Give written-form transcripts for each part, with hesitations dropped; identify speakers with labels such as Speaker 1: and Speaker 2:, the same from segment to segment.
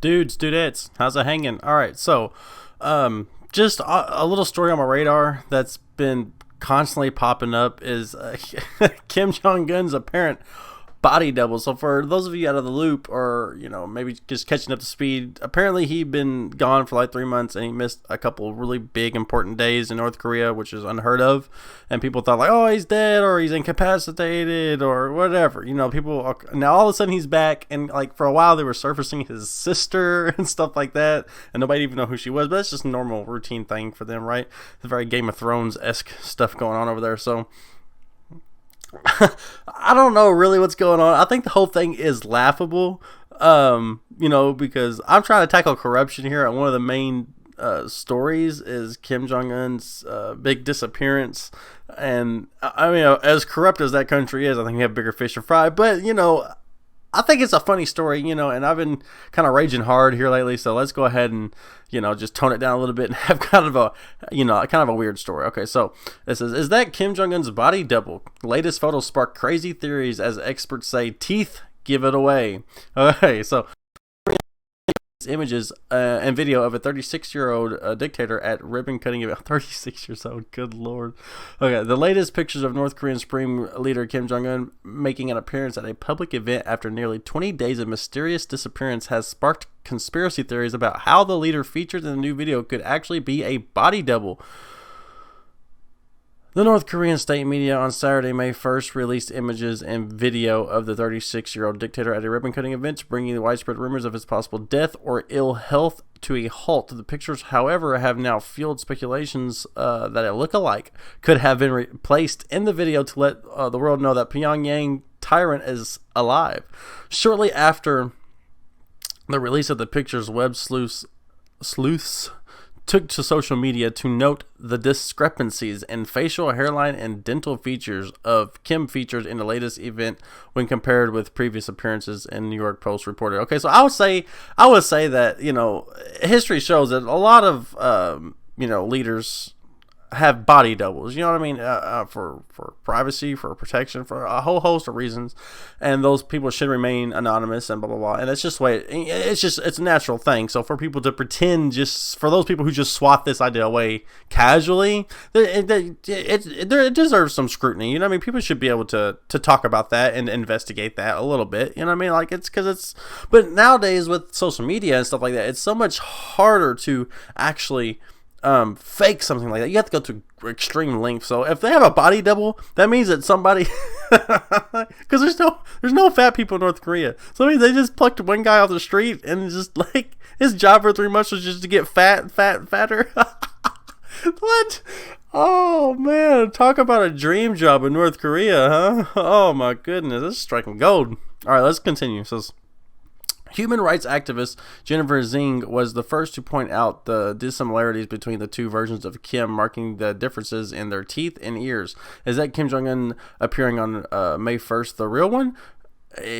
Speaker 1: Dudettes, how's it hanging? All right, so just a little story on my radar that's been constantly popping up is Kim Jong Un's apparent body double. So for those of you out of the loop, or maybe just catching up to speed, apparently he'd been gone for like 3 months and he missed a couple really big important days in North Korea, which is unheard of. And people thought like, oh, he's dead or he's incapacitated or whatever. People now all of a sudden he's back, and like for a while they were surfacing his sister and stuff like that, and nobody even know who she was. But that's just a normal routine thing for them, right? It's very Game of Thrones-esque stuff going on over there. So I don't know really what's going on. I think the whole thing is laughable, because I'm trying to tackle corruption here, and one of the main stories is Kim Jong-Un's big disappearance. And I mean, as corrupt as that country is, I think we have bigger fish to fry. But I think it's a funny story, and I've been kind of raging hard here lately, so let's go ahead and, just tone it down a little bit and have kind of a weird story. Okay, so this is that Kim Jong-Un's body double? Latest photos spark crazy theories as experts say teeth give it away. Okay, so images and video of a 36-year-old dictator at ribbon cutting event. 36 years old, good lord. Okay, the latest pictures of North Korean Supreme Leader Kim Jong-un making an appearance at a public event after nearly 20 days of mysterious disappearance has sparked conspiracy theories about how the leader featured in the new video could actually be a body double. The North Korean state media on Saturday, May 1st, released images and video of the 36-year-old dictator at a ribbon-cutting event, bringing the widespread rumors of his possible death or ill health to a halt. The pictures, however, have now fueled speculations that a look-alike could have been placed in the video to let the world know that Pyongyang tyrant is alive. Shortly after the release of the pictures, web sleuths took to social media to note the discrepancies in facial, hairline, and dental features of Kim featured in the latest event when compared with previous appearances, in New York Post reported. Okay, so I would say that, history shows that a lot of, leaders have body doubles, you know what I mean, for privacy, for protection, for a whole host of reasons, and those people should remain anonymous and blah blah blah. And it's just the way it's a natural thing. So for people to pretend, just for those people who just swat this idea away casually, it deserves some scrutiny. You know what I mean? People should be able to talk about that and investigate that a little bit. You know what I mean? Like but nowadays with social media and stuff like that, it's so much harder to actually fake something like that. You have to go to extreme lengths. So if they have a body double, that means that somebody, because there's no fat people in North Korea. So I mean, they just plucked one guy off the street and just like his job for 3 months was just to get fatter. What? Oh man, talk about a dream job in North Korea, huh? Oh my goodness, this is striking gold. All right, let's continue. So human rights activist Jennifer Zing was the first to point out the dissimilarities between the two versions of Kim, marking the differences in their teeth and ears. Is that Kim Jong-un appearing on May 1st the real one?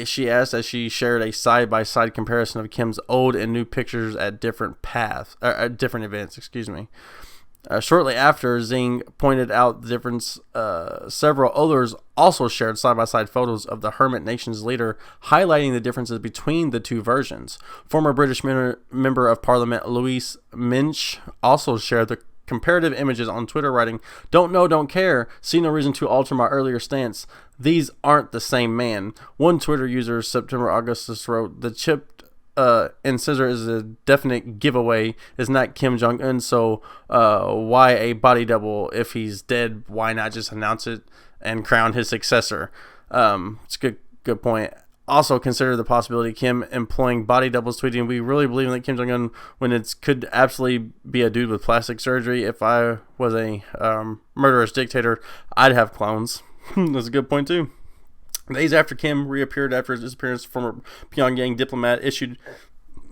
Speaker 1: She asked as she shared a side-by-side comparison of Kim's old and new pictures at different events. Shortly after Zing pointed out the difference, several others also shared side-by-side photos of the hermit nation's leader, highlighting the differences between the two versions. Former British member of Parliament Louise Minch also shared the comparative images on Twitter, writing, "Don't know, don't care. See no reason to alter my earlier stance. These aren't the same man." One Twitter user, September Augustus, wrote, "The chipped and scissor is a definite giveaway. It's not Kim Jong-un, so why a body double? If he's dead, why not just announce it and crown his successor?" It's a good point. Also consider the possibility of Kim employing body doubles, tweeting, "We really believe that Kim Jong-un when it could absolutely be a dude with plastic surgery. If I was a murderous dictator, I'd have clones." That's a good point too. Days after Kim reappeared after his disappearance, former Pyongyang diplomat issued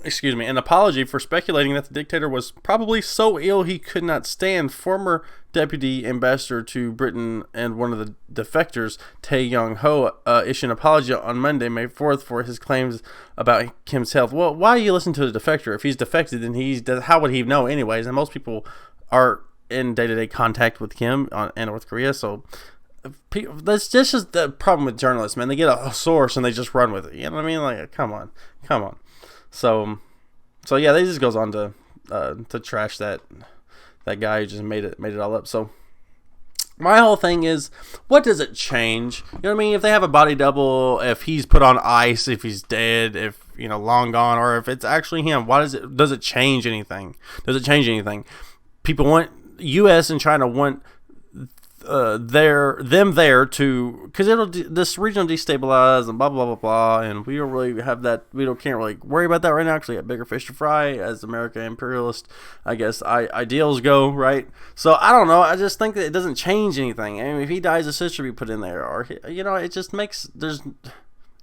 Speaker 1: an apology for speculating that the dictator was probably so ill he could not stand. Former deputy ambassador to Britain and one of the defectors, Tae Yong-ho, issued an apology on Monday, May 4th, for his claims about Kim's health. Well, why do you listen to the defector? If he's defected, then how would he know anyways? And most people are in day-to-day contact with Kim in North Korea, so that's just the problem with journalists, man. They get a source and they just run with it. You know what I mean? Like, come on. So So yeah, they just goes on to trash that guy who just made it all up. So my whole thing is, what does it change? You know what I mean? If they have a body double, if he's put on ice, if he's dead, if long gone, or if it's actually him, does it change anything? Does it change anything? People want U.S. and China want them there to, because this region will destabilize and blah blah blah blah, and we don't really have that. Can't really worry about that right now. Actually, got bigger fish to fry as America imperialist, I guess, ideals go, right? So I don't know. I just think that it doesn't change anything. I mean, if he dies, his sister be put in there, or it just makes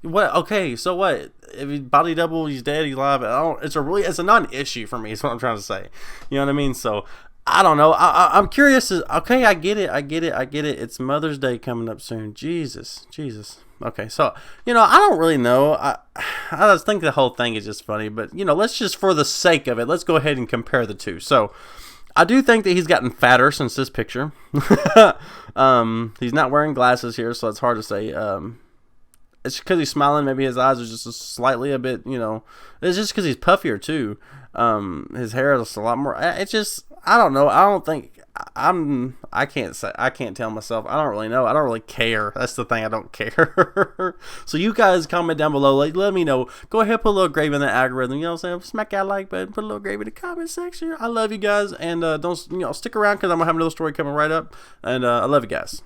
Speaker 1: what? Okay, so what? If he body double, he's dead, he's alive. It's a non-issue for me. Is what I'm trying to say. You know what I mean? So I don't know. I'm curious. Okay, I get it. It's Mother's Day coming up soon. Jesus. Okay, so I don't really know. I just think the whole thing is just funny. But let's just, for the sake of it, let's go ahead and compare the two. So I do think that he's gotten fatter since this picture. He's not wearing glasses here, so it's hard to say. It's because he's smiling. Maybe his eyes are just slightly a bit. It's just because he's puffier too. His hair is a lot more. It's just, I don't know. I don't think I can't tell myself. I don't really know. I don't really care. That's the thing. I don't care. So you guys comment down below. Let me know. Go ahead, put a little gravy in the algorithm. You know what I'm saying? Smack that like button. Put a little gravy in the comment section. I love you guys. And don't stick around, because I'm going to have another story coming right up. And I love you guys.